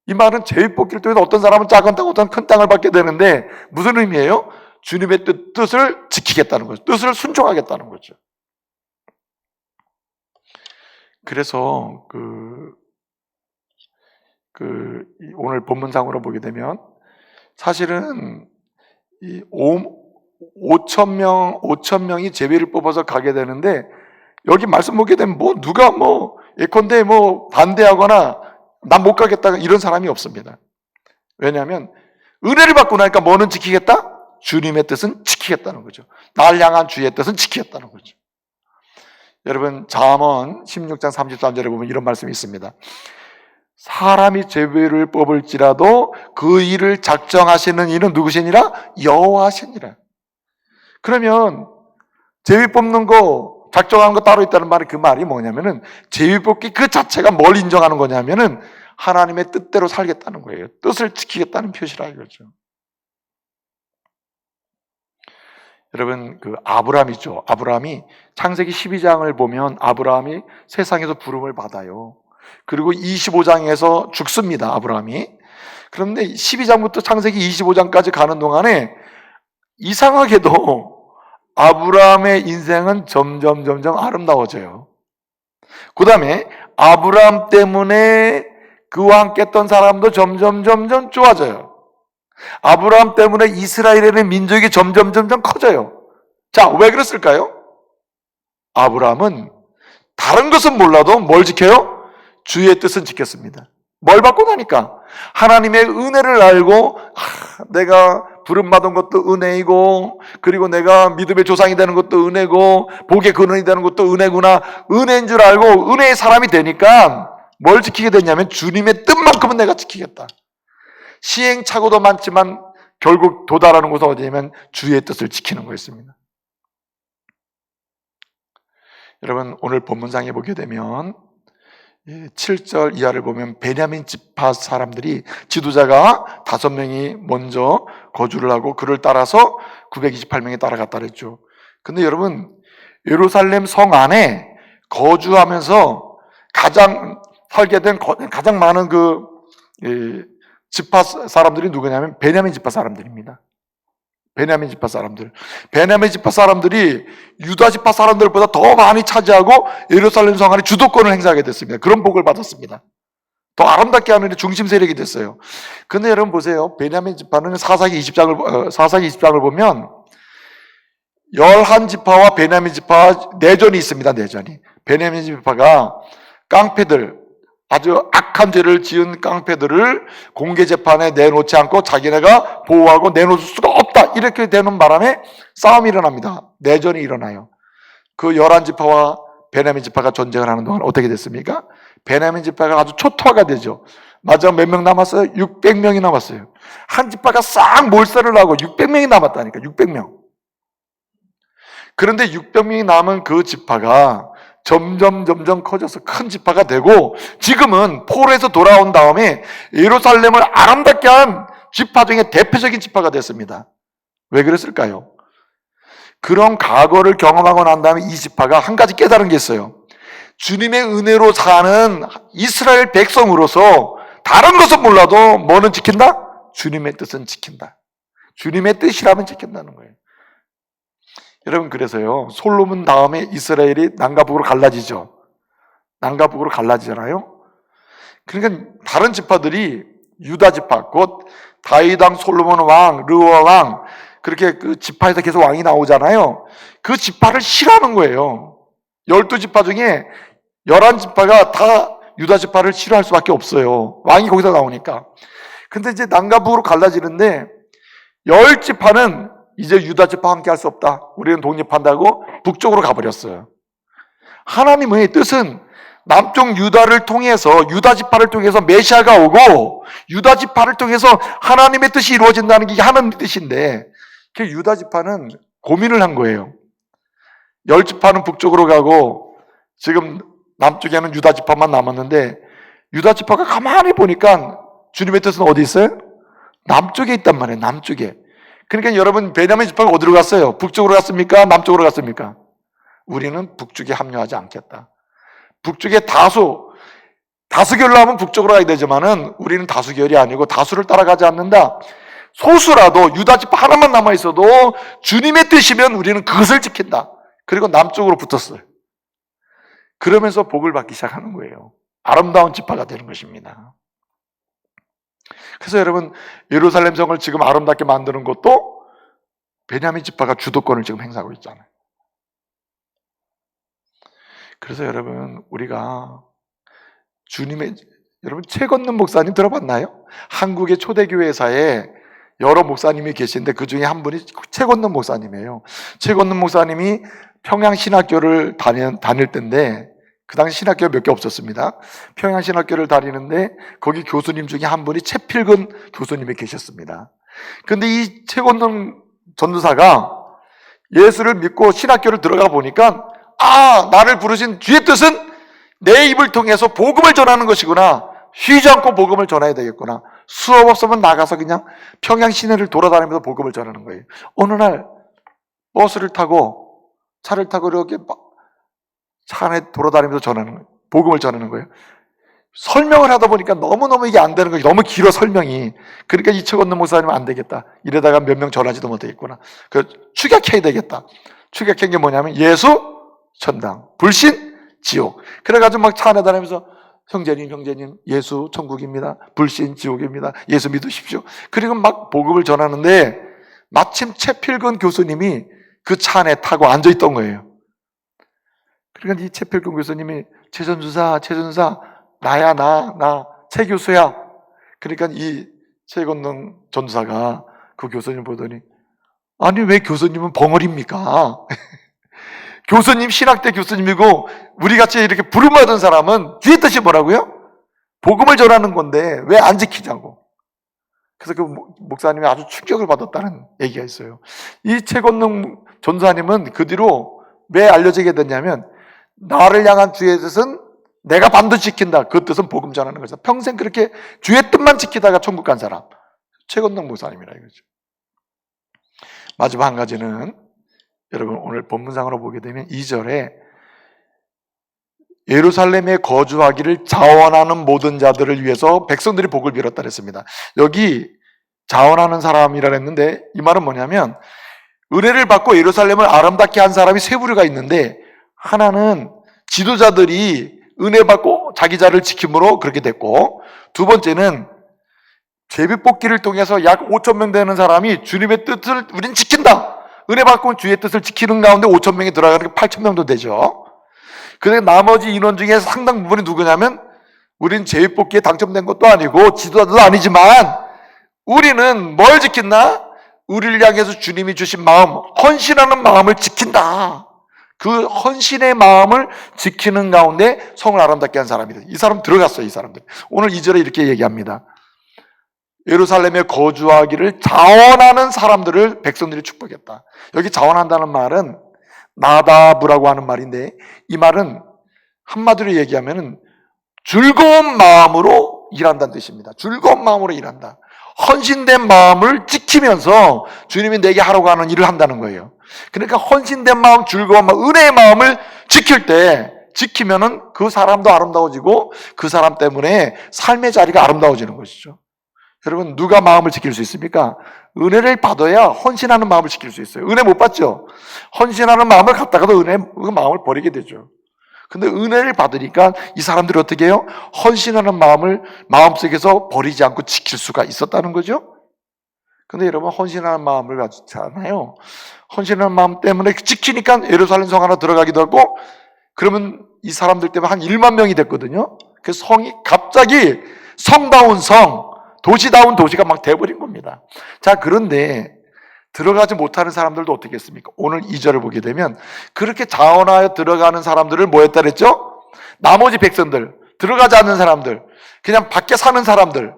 이 말은 제비뽑기를 통해서 어떤 사람은 작은 땅, 어떤 큰 땅을 받게 되는데 무슨 의미예요? 주님의 뜻을 지키겠다는 거죠. 뜻을 순종하겠다는 거죠. 그래서 오늘 본문상으로 보게 되면 사실은 5,000명이 제비를 뽑아서 가게 되는데 여기 말씀 보게 되면 누가 예컨대 반대하거나 난 못 가겠다 이런 사람이 없습니다. 왜냐하면 은혜를 받고 나니까 뭐는 지키겠다? 주님의 뜻은 지키겠다는 거죠. 날 향한 주의 뜻은 지키겠다는 거죠. 여러분 잠언 16장 33절에 보면 이런 말씀이 있습니다. 사람이 제비를 뽑을지라도 그 일을 작정하시는 이는 누구시니라? 여호와시니라. 그러면 제비 뽑는 거 작정하는 거 따로 있다는 말이 그 말이 뭐냐면은 제비 뽑기 그 자체가 뭘 인정하는 거냐면은 하나님의 뜻대로 살겠다는 거예요. 뜻을 지키겠다는 표시라 이거죠. 여러분 아브라함이죠. 아브라함이 창세기 12장을 보면 아브라함이 세상에서 부름을 받아요. 그리고 25장에서 죽습니다. 아브라함이. 그런데 12장부터 창세기 25장까지 가는 동안에 이상하게도 아브라함의 인생은 점점 아름다워져요. 그 다음에 아브라함 때문에 그와 함께 했던 사람도 점점 좋아져요. 아브라함 때문에 이스라엘의 민족이 점점 커져요. 자, 왜 그랬을까요? 아브라함은 다른 것은 몰라도 뭘 지켜요? 주의 뜻은 지켰습니다. 뭘 받고 나니까 하나님의 은혜를 알고 내가 부름받은 것도 은혜이고 그리고 내가 믿음의 조상이 되는 것도 은혜고 복의 근원이 되는 것도 은혜구나. 은혜인 줄 알고 은혜의 사람이 되니까 뭘 지키게 됐냐면 주님의 뜻만큼은 내가 지키겠다. 시행착오도 많지만 결국 도달하는 곳은 어디냐면 주의 뜻을 지키는 거였습니다. 여러분 오늘 본문상에 보게 되면 7절 이하를 보면 베냐민 지파 사람들이 지도자가 5명이 먼저 거주를 하고 그를 따라서 928명이 따라갔다 그랬죠. 근데 여러분 예루살렘 성 안에 거주하면서 살게 된 가장 많은 지파 사람들이 누구냐면 베냐민 지파 사람들입니다. 베냐민 지파 사람들이 유다 지파 사람들보다 더 많이 차지하고 예루살렘 성 안에 주도권을 행사하게 됐습니다. 그런 복을 받았습니다. 더 아름답게 하는 중심 세력이 됐어요. 근데 여러분 보세요. 베냐민 지파는 사사기 20장을 보면 11지파와 베냐민 지파 내전이 있습니다. 베냐민 지파가 깡패들, 아주 악한 죄를 지은 깡패들을 공개 재판에 내놓지 않고 자기네가 보호하고 내놓을 수가 없다. 이렇게 되는 바람에 싸움이 일어납니다. 내전이 일어나요. 그 11지파와 베냐민 지파가 전쟁을 하는 동안 어떻게 됐습니까? 베냐민 지파가 아주 초토화가 되죠. 마지막 몇 명 남았어요? 600명이 남았어요. 한 지파가 싹 몰살을 하고 600명이 남았다니까. 600명. 그런데 600명이 남은 그 지파가 점점 커져서 큰 지파가 되고, 지금은 포로에서 돌아온 다음에 예루살렘을 아름답게 한 지파 중에 대표적인 지파가 됐습니다. 왜 그랬을까요? 그런 과거를 경험하고 난 다음에 이 지파가 한 가지 깨달은 게 있어요. 주님의 은혜로 사는 이스라엘 백성으로서 다른 것은 몰라도 뭐는 지킨다? 주님의 뜻은 지킨다. 주님의 뜻이라면 지킨다는 거예요. 여러분, 그래서요, 솔로몬 다음에 이스라엘이 남과 북으로 갈라지죠. 남과 북으로 갈라지잖아요. 그러니까 다른 지파들이 유다 지파, 곧 다윗 왕, 솔로몬 왕, 르호와 왕, 그렇게 그 지파에서 계속 왕이 나오잖아요. 그 지파를 싫어하는 거예요. 12지파 중에 11지파가 다 유다 지파를 싫어할 수밖에 없어요. 왕이 거기서 나오니까. 근데 이제 남과 북으로 갈라지는데 10지파는 이제 유다 지파 함께 할 수 없다. 우리는 독립한다고 북쪽으로 가버렸어요. 하나님의 뜻은 남쪽 유다를 통해서, 유다 지파를 통해서 메시아가 오고 유다 지파를 통해서 하나님의 뜻이 이루어진다는 게 하나님의 뜻인데, 그 유다 지파는 고민을 한 거예요. 10지파는 북쪽으로 가고 지금 남쪽에는 유다 지파만 남았는데, 유다 지파가 가만히 보니까 주님의 뜻은 어디 있어요? 남쪽에 있단 말이에요. 남쪽에. 그러니까 여러분, 베냐민 지파가 어디로 갔어요? 북쪽으로 갔습니까? 남쪽으로 갔습니까? 우리는 북쪽에 합류하지 않겠다. 북쪽에 다수결로 하면 북쪽으로 가야 되지만은 우리는 다수결이 아니고 다수를 따라가지 않는다. 소수라도 유다 지파 하나만 남아 있어도 주님의 뜻이면 우리는 그것을 지킨다. 그리고 남쪽으로 붙었어요. 그러면서 복을 받기 시작하는 거예요. 아름다운 지파가 되는 것입니다. 그래서 여러분, 예루살렘 성을 지금 아름답게 만드는 것도 베냐민 지파가 주도권을 지금 행사하고 있잖아요. 그래서 여러분, 우리가 여러분, 최건능 목사님 들어봤나요? 한국의 초대교회사에 여러 목사님이 계신데 그 중에 한 분이 최건능 목사님이에요. 최건능 목사님이 평양신학교를 다닐 때인데, 그 당시 신학교가 몇 개 없었습니다. 평양신학교를 다니는데 거기 교수님 중에 한 분이 최필근 교수님이 계셨습니다. 근데 이 최건능 전도사가 예수를 믿고 신학교를 들어가 보니까, 나를 부르신 주의 뜻은 내 입을 통해서 복음을 전하는 것이구나. 쉬지 않고 복음을 전해야 되겠구나. 수업 없으면 나가서 그냥 평양 시내를 돌아다니면서 복음을 전하는 거예요. 어느 날 버스를 타고 차를 타고 이렇게 차 안에 돌아다니면서 복음을 전하는 거예요. 설명을 하다 보니까 너무너무 이게 안 되는 거예요. 너무 길어, 설명이. 그러니까 이 최건능 목사님은 안 되겠다. 이러다가 몇 명 전하지도 못하겠구나. 축약해야 되겠다. 축약한 게 뭐냐면 예수, 천당, 불신, 지옥. 그래가지고 막 차 안에 다니면서 형제님, 예수 천국입니다. 불신 지옥입니다. 예수 믿으십시오. 그리고 막 복음을 전하는데 마침 최필근 교수님이 그 차 안에 타고 앉아있던 거예요. 그러니까 이 최필근 교수님이 최전주사, 나야, 최 교수야. 그러니까 이 최건능 전도사가 그 교수님 보더니, 아니, 왜 교수님은 벙어리입니까? 교수님, 신학대 교수님이고 우리같이 이렇게 부름받은 사람은 뒤에 뜻이 뭐라고요? 복음을 전하는 건데 왜 안 지키자고. 그래서 그 목사님이 아주 충격을 받았다는 얘기가 있어요. 이 최건능 전사님은 그 뒤로 왜 알려지게 됐냐면, 나를 향한 주의 뜻은 내가 반드시 지킨다. 그 뜻은 복음 전하는 거죠. 평생 그렇게 주의 뜻만 지키다가 천국 간 사람, 최건능 목사님이라 이거죠. 마지막 한 가지는, 여러분 오늘 본문상으로 보게 되면 2절에 예루살렘에 거주하기를 자원하는 모든 자들을 위해서 백성들이 복을 빌었다 그랬습니다. 여기 자원하는 사람이라 했는데 이 말은 뭐냐면, 은혜를 받고 예루살렘을 아름답게 한 사람이 세 부류가 있는데, 하나는 지도자들이 은혜 받고 자기 자를 지킴으로 그렇게 됐고, 두 번째는 제비뽑기를 통해서 약 5,000명 되는 사람이 주님의 뜻을 우린 지킨다. 은혜 받고 주의 뜻을 지키는 가운데 5,000명이 들어가는 게 8,000명도 되죠. 근데 나머지 인원 중에 상당 부분이 누구냐면, 우린 제비뽑기에 당첨된 것도 아니고 지도자도 아니지만 우리는 뭘 지킨다? 우리를 향해서 주님이 주신 마음, 헌신하는 마음을 지킨다. 그 헌신의 마음을 지키는 가운데 성을 아름답게 한 사람이다. 이 사람 들어갔어요, 이 사람들. 오늘 2절에 이렇게 얘기합니다. 예루살렘에 거주하기를 자원하는 사람들을 백성들이 축복했다. 여기 자원한다는 말은 나다브라고 하는 말인데, 이 말은 한마디로 얘기하면 즐거운 마음으로 일한다는 뜻입니다. 즐거운 마음으로 일한다. 헌신된 마음을 지키면서 주님이 내게 하라고 하는 일을 한다는 거예요. 그러니까 헌신된 마음, 즐거운 마음, 은혜의 마음을 지키면은 그 사람도 아름다워지고 그 사람 때문에 삶의 자리가 아름다워지는 것이죠. 여러분, 누가 마음을 지킬 수 있습니까? 은혜를 받아야 헌신하는 마음을 지킬 수 있어요. 은혜 못 받죠? 헌신하는 마음을 갖다가도 그 마음을 버리게 되죠. 근데 은혜를 받으니까 이 사람들이 어떻게 해요? 헌신하는 마음을 마음속에서 버리지 않고 지킬 수가 있었다는 거죠. 근데 여러분, 헌신하는 마음을 가지잖아요. 헌신하는 마음 때문에 지키니까 예루살렘 성 하나 들어가기도 하고, 그러면 이 사람들 때문에 한 1만 명이 됐거든요. 그 성이 갑자기 성다운 성, 도시다운 도시가 막 돼버린 겁니다. 자, 그런데 들어가지 못하는 사람들도 어떻게 했습니까? 오늘 2절을 보게 되면 그렇게 자원하여 들어가는 사람들을 뭐 했다 그랬죠? 나머지 백성들, 들어가지 않는 사람들, 그냥 밖에 사는 사람들,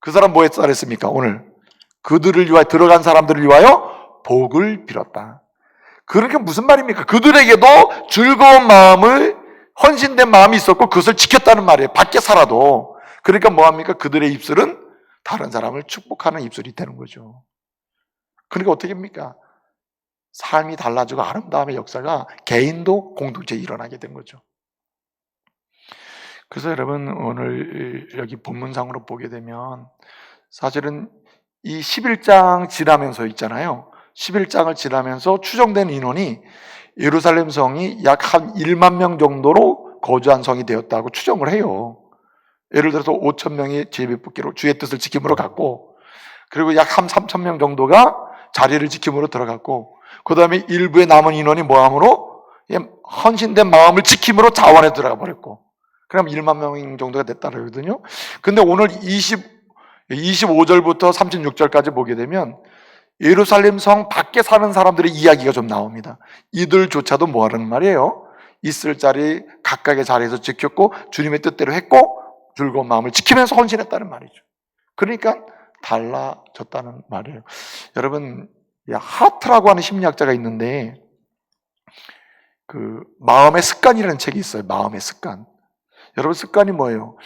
그 사람 뭐 했다 그랬습니까? 오늘 그들을 위하여, 들어간 사람들을 위하여 복을 빌었다. 그러니까 무슨 말입니까? 그들에게도 즐거운 마음을, 헌신된 마음이 있었고 그것을 지켰다는 말이에요. 밖에 살아도. 그러니까 뭐합니까? 그들의 입술은 다른 사람을 축복하는 입술이 되는 거죠. 그러니까 어떻게 합니까? 삶이 달라지고 아름다움의 역사가 개인도 공동체에 일어나게 된 거죠. 그래서 여러분, 오늘 여기 본문상으로 보게 되면 사실은 이 11장 지나면서 있잖아요. 11장을 지나면서 추정된 인원이 예루살렘 성이 약 한 1만 명 정도로 거주한 성이 되었다고 추정을 해요. 예를 들어서 5천 명이 제비 뽑기로 주의 뜻을 지킴으로 갔고, 그리고 약 한 3천 명 정도가 자리를 지킴으로 들어갔고, 그 다음에 일부의 남은 인원이 뭐함으로? 헌신된 마음을 지킴으로 자원에 들어가 버렸고, 그럼 1만 명 정도가 됐다는 거거든요. 근데 오늘 25절부터 36절까지 보게 되면 예루살렘 성 밖에 사는 사람들의 이야기가 좀 나옵니다. 이들조차도 뭐 하는 말이에요? 있을 자리 각각의 자리에서 지켰고 주님의 뜻대로 했고 즐거운 마음을 지키면서 헌신했다는 말이죠. 그러니까 달라졌다는 말이에요. 여러분, 하트라고 하는 심리학자가 있는데 그 마음의 습관이라는 책이 있어요. 마음의 습관. 여러분, 습관이 뭐예요?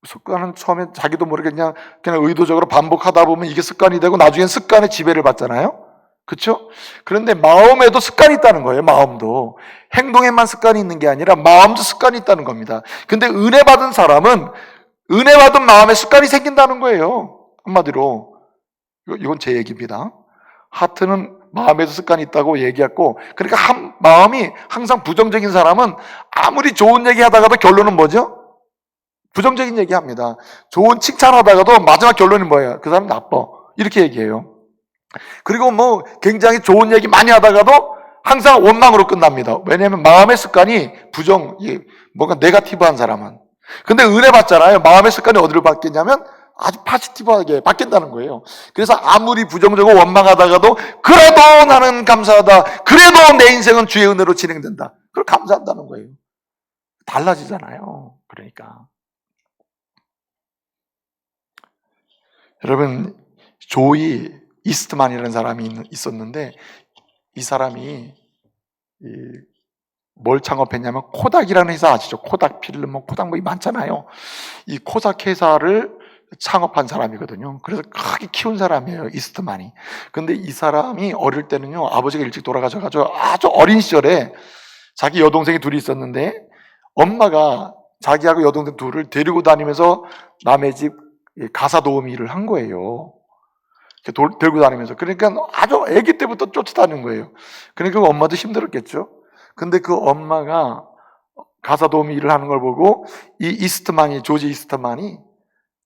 습관은 처음에 자기도 모르게 그냥 의도적으로 반복하다 보면 이게 습관이 되고 나중엔 습관의 지배를 받잖아요. 그렇죠? 그런데 마음에도 습관이 있다는 거예요. 마음도. 행동에만 습관이 있는 게 아니라 마음도 습관이 있다는 겁니다. 근데 은혜 받은 사람은 은혜 받은 마음에 습관이 생긴다는 거예요. 한마디로. 이건 제 얘기입니다. 하트는 마음에도 습관이 있다고 얘기했고, 그러니까 마음이 항상 부정적인 사람은 아무리 좋은 얘기 하다가도 결론은 뭐죠? 부정적인 얘기 합니다. 좋은 칭찬하다가도 마지막 결론이 뭐예요? 그 사람 나빠. 이렇게 얘기해요. 그리고 뭐 굉장히 좋은 얘기 많이 하다가도 항상 원망으로 끝납니다. 왜냐하면 마음의 습관이 뭔가 네거티브한 사람은. 근데 은혜 받잖아요. 마음의 습관이 어디로 바뀌냐면 아주 포지티브하게 바뀐다는 거예요. 그래서 아무리 부정적으로 원망하다가도 그래도 나는 감사하다. 그래도 내 인생은 주의 은혜로 진행된다. 그걸 감사한다는 거예요. 달라지잖아요. 그러니까. 여러분, 조이 이스트만이라는 사람이 있었는데 이 사람이 뭘 창업했냐면 코닥이라는 회사 아시죠? 코닥 필름, 코닥 많잖아요. 이 코닥 회사를 창업한 사람이거든요. 그래서 크게 키운 사람이에요, 이스트만이. 근데 이 사람이 어릴 때는요, 아버지가 일찍 돌아가셔가지고 아주 어린 시절에 자기 여동생이 둘이 있었는데 엄마가 자기하고 여동생 둘을 데리고 다니면서 남의 집 가사 도우미 일을 한 거예요. 데리고 다니면서. 그러니까 아주 아기 때부터 쫓아다니는 거예요. 그러니까 그 엄마도 힘들었겠죠. 근데 그 엄마가 가사 도우미 일을 하는 걸 보고 조지 이스트만이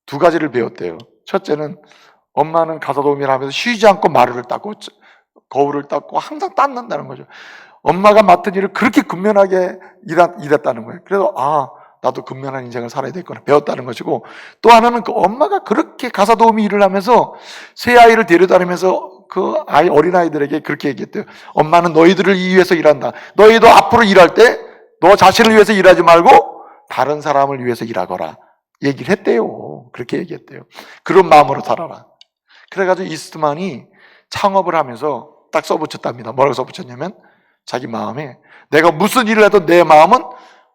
두 가지를 배웠대요. 첫째는 엄마는 가사 도우미 일을 하면서 쉬지 않고 마루를 닦고 거울을 닦고 항상 닦는다는 거죠. 엄마가 맡은 일을 그렇게 근면하게 일했다는 거예요. 그래서 나도 근면한 인생을 살아야 되겠구나 배웠다는 것이고, 또 하나는 그 엄마가 그렇게 가사 도우미 일을 하면서 새 아이를 데려다니면서 어린아이들에게 그렇게 얘기했대요. 엄마는 너희들을 위해서 일한다. 너희도 앞으로 일할 때 너 자신을 위해서 일하지 말고 다른 사람을 위해서 일하거라. 얘기를 했대요. 그렇게 얘기했대요. 그런 마음으로 살아라. 그래가지고 이스트만이 창업을 하면서 딱 써붙였답니다. 뭐라고 써붙였냐면 자기 마음에 내가 무슨 일을 해도 내 마음은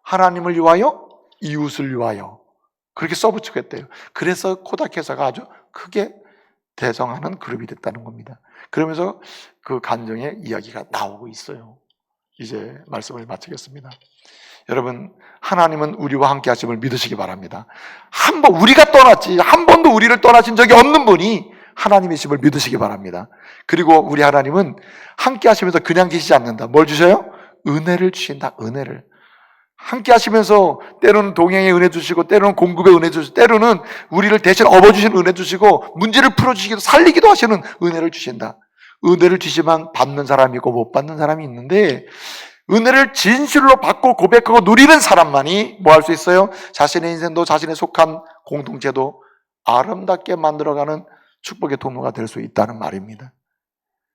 하나님을 위하여 이웃을 위하여 그렇게 써붙였대요. 그래서 코닥 회사가 아주 크게 대성하는 그룹이 됐다는 겁니다. 그러면서 그 간증의 이야기가 나오고 있어요. 이제 말씀을 마치겠습니다. 여러분, 하나님은 우리와 함께 하심을 믿으시기 바랍니다. 우리가 떠났지 한 번도 우리를 떠나신 적이 없는 분이 하나님이심을 믿으시기 바랍니다. 그리고 우리 하나님은 함께 하시면서 그냥 계시지 않는다. 뭘 주셔요? 은혜를 주신다. 은혜를. 함께 하시면서 때로는 동행의 은혜 주시고 때로는 공급의 은혜 주시고 때로는 우리를 대신 업어주시는 은혜 주시고 문제를 풀어주시기도 살리기도 하시는 은혜를 주신다. 은혜를 주시면 받는 사람이 있고 못 받는 사람이 있는데 은혜를 진실로 받고 고백하고 누리는 사람만이 뭐 할 수 있어요? 자신의 인생도 자신의 속한 공동체도 아름답게 만들어가는 축복의 통로가 될 수 있다는 말입니다.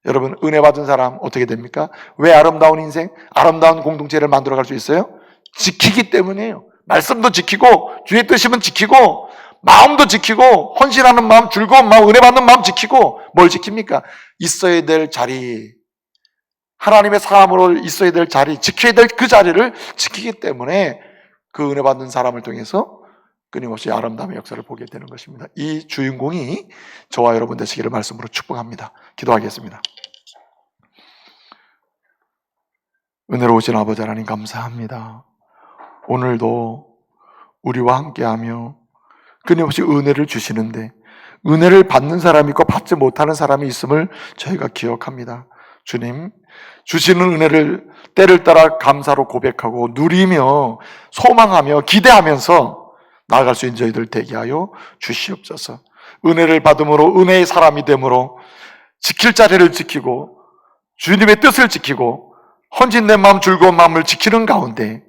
여러분, 은혜 받은 사람 어떻게 됩니까? 왜 아름다운 인생, 아름다운 공동체를 만들어갈 수 있어요? 지키기 때문이에요. 말씀도 지키고 주의 뜻이면 지키고 마음도 지키고 헌신하는 마음, 즐거운 마음, 은혜 받는 마음 지키고 뭘 지킵니까? 있어야 될 자리, 하나님의 사람으로 있어야 될 자리, 지켜야 될 그 자리를 지키기 때문에 그 은혜 받는 사람을 통해서 끊임없이 아름다움의 역사를 보게 되는 것입니다. 이 주인공이 저와 여러분 되시기를 말씀으로 축복합니다. 기도하겠습니다. 은혜로우신 아버지 하나님 감사합니다. 오늘도 우리와 함께하며 끊임없이 은혜를 주시는데 은혜를 받는 사람이 있고 받지 못하는 사람이 있음을 저희가 기억합니다. 주님, 주시는 은혜를 때를 따라 감사로 고백하고 누리며 소망하며 기대하면서 나아갈 수 있는 저희들 되게 하여 주시옵소서. 은혜를 받음으로 은혜의 사람이 되므로 지킬 자리를 지키고 주님의 뜻을 지키고 헌신된 마음, 즐거운 마음을 지키는 가운데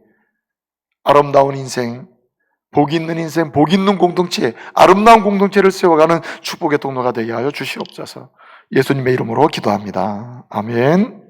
아름다운 인생, 복 있는 인생, 복 있는 공동체, 아름다운 공동체를 세워가는 축복의 통로가 되게 하여 주시옵소서. 예수님의 이름으로 기도합니다. 아멘.